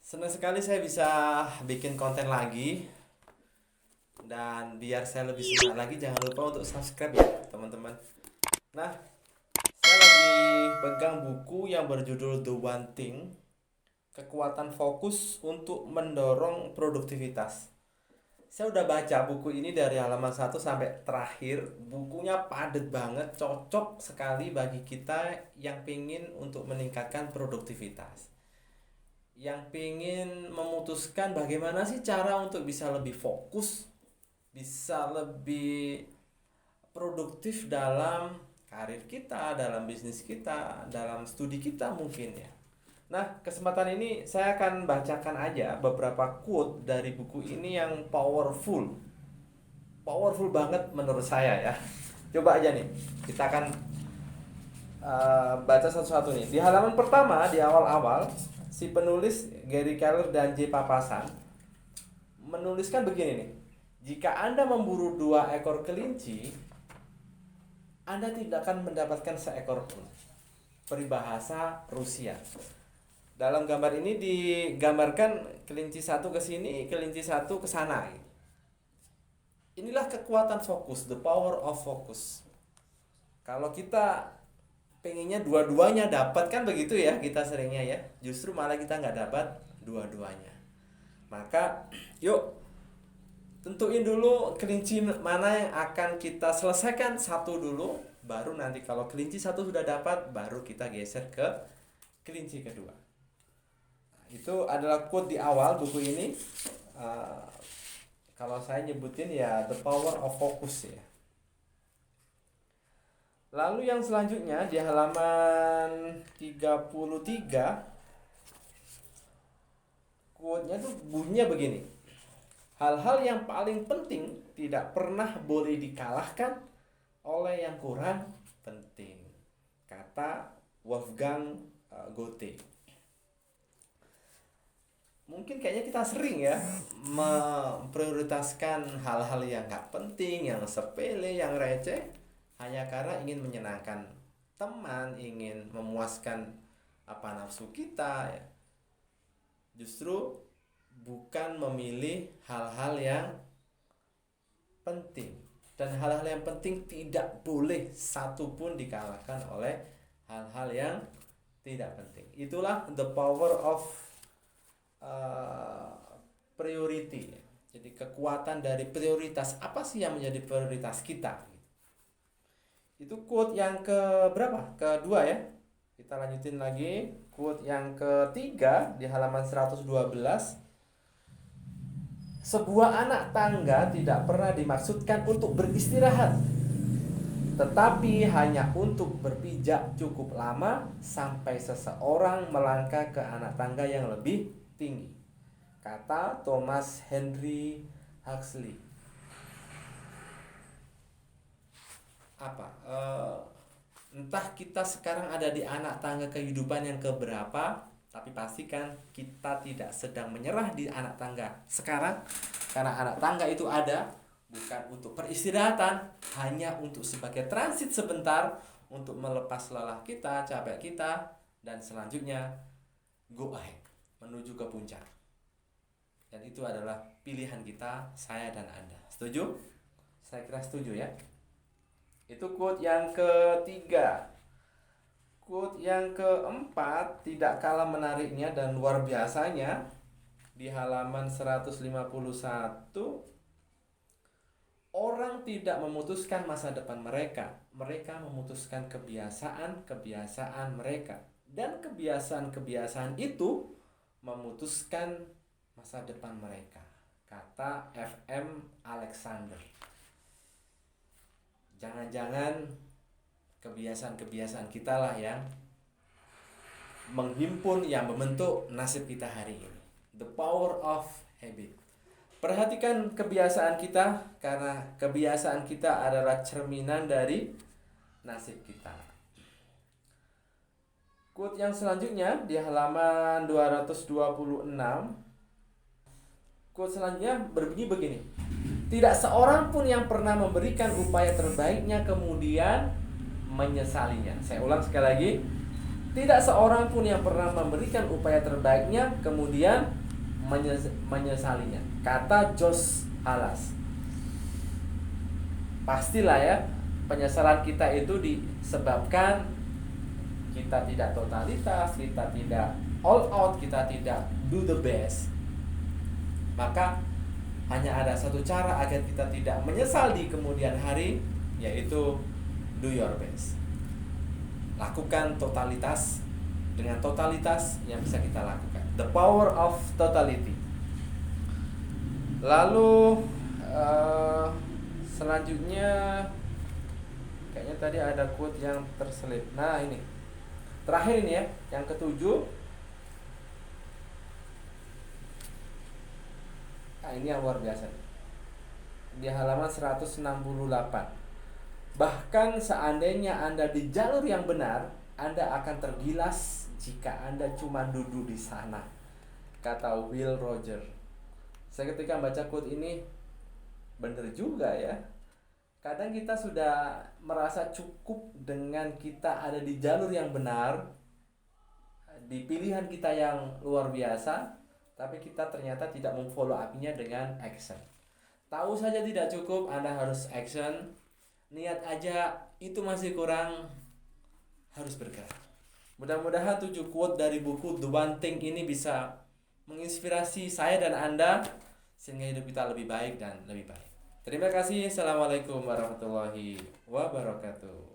Senang sekali saya bisa bikin konten lagi. Dan biar saya lebih semangat lagi, jangan lupa untuk subscribe ya teman-teman. Nah, saya lagi pegang buku yang berjudul The One Thing, Kekuatan Fokus untuk Mendorong Produktivitas. Saya udah baca buku ini dari halaman 1 sampai terakhir. Bukunya padat banget, cocok sekali bagi kita yang pingin untuk meningkatkan produktivitas, yang pingin memutuskan bagaimana sih cara untuk bisa lebih fokus, bisa lebih produktif dalam karir kita, dalam bisnis kita, dalam studi kita mungkin ya. Nah, kesempatan ini saya akan bacakan aja beberapa quote dari buku ini yang powerful. Powerful banget menurut saya ya. Coba aja nih, kita akan baca satu-satu nih. Di halaman pertama, di awal-awal, si penulis Gary Keller dan J. Papasan menuliskan begini nih. Jika Anda memburu 2 ekor kelinci, Anda tidak akan mendapatkan seekor pun. Peribahasa Rusia. Dalam gambar ini digambarkan kelinci satu ke sini, kelinci satu ke sana. Inilah kekuatan fokus, the power of focus. Kalau kita pengennya dua-duanya dapat kan begitu ya, kita seringnya ya. Justru malah kita nggak dapat dua-duanya. Maka yuk tentuin dulu kelinci mana yang akan kita selesaikan satu dulu, baru nanti kalau kelinci satu sudah dapat, baru kita geser ke kelinci kedua. Itu adalah quote di awal buku ini. Kalau saya nyebutin ya the power of focus ya. Lalu yang selanjutnya di halaman 33, quote-nya tuh bunyinya begini. Hal-hal yang paling penting tidak pernah boleh dikalahkan oleh yang kurang penting, kata Wolfgang Goethe. Mungkin kayaknya kita sering ya memprioritaskan hal-hal yang gak penting, yang sepele, yang receh, hanya karena ingin menyenangkan teman, ingin memuaskan nafsu kita ya. Justru bukan memilih hal-hal yang penting. Dan hal-hal yang penting tidak boleh satu pun dikalahkan oleh hal-hal yang tidak penting. Itulah the power of priority. Jadi kekuatan dari prioritas. Apa sih yang menjadi prioritas kita? Itu quote yang ke berapa? Kedua ya. Kita lanjutin lagi. Quote yang ketiga di halaman 112. Sebuah anak tangga tidak pernah dimaksudkan untuk beristirahat, tetapi hanya untuk berpijak cukup lama sampai seseorang melangkah ke anak tangga yang lebih tinggi, kata Thomas Henry Huxley. Entah kita sekarang ada di anak tangga kehidupan yang keberapa, tapi pastikan kita tidak sedang menyerah di anak tangga sekarang, karena anak tangga itu ada bukan untuk peristirahatan, hanya untuk sebagai transit sebentar untuk melepas lelah kita, capek kita, dan selanjutnya go ahead menuju ke puncak. Dan itu adalah pilihan kita, saya dan Anda. Setuju? Saya kira setuju ya. Itu quote yang ketiga. Quote yang keempat tidak kalah menariknya dan luar biasanya di halaman 151. Orang tidak memutuskan masa depan mereka. Mereka memutuskan kebiasaan-kebiasaan mereka. Dan kebiasaan-kebiasaan itu memutuskan masa depan mereka, kata F.M. Alexander. Jangan-jangan kebiasaan-kebiasaan kita lah yang menghimpun, yang membentuk nasib kita hari ini. The power of habit. Perhatikan kebiasaan kita, karena kebiasaan kita adalah cerminan dari nasib kita. Quote yang selanjutnya di halaman 226. Quote selanjutnya berbunyi begini. Tidak seorang pun yang pernah memberikan upaya terbaiknya kemudian menyesalinya. Saya ulang sekali lagi. Tidak seorang pun yang pernah memberikan upaya terbaiknya kemudian menyesalinya. Kata Jos Halas. Pastilah ya, penyesalan kita itu disebabkan kita tidak totalitas, kita tidak all out, kita tidak do the best. Maka hanya ada satu cara agar kita tidak menyesal di kemudian hari, yaitu do your best. Lakukan totalitas dengan totalitas yang bisa kita lakukan. The power of totality. Lalu selanjutnya kayaknya tadi ada quote yang terselip. Nah ini terakhir ini ya, yang ketujuh. Nah ini yang luar biasa. Di halaman 168. Bahkan seandainya Anda di jalur yang benar, Anda akan tergilas jika Anda cuma duduk di sana, kata Will Rogers. Saya ketika baca quote ini, bener juga ya. Kadang kita sudah merasa cukup dengan kita ada di jalur yang benar, di pilihan kita yang luar biasa, tapi kita ternyata tidak memfollow up-nya dengan action. Tahu saja tidak cukup, Anda harus action. Niat aja itu masih kurang, harus bergerak. Mudah-mudahan 7 quote dari buku The One Thing ini bisa menginspirasi saya dan Anda sehingga hidup kita lebih baik dan lebih baik. Terima kasih. Assalamualaikum warahmatullahi wabarakatuh.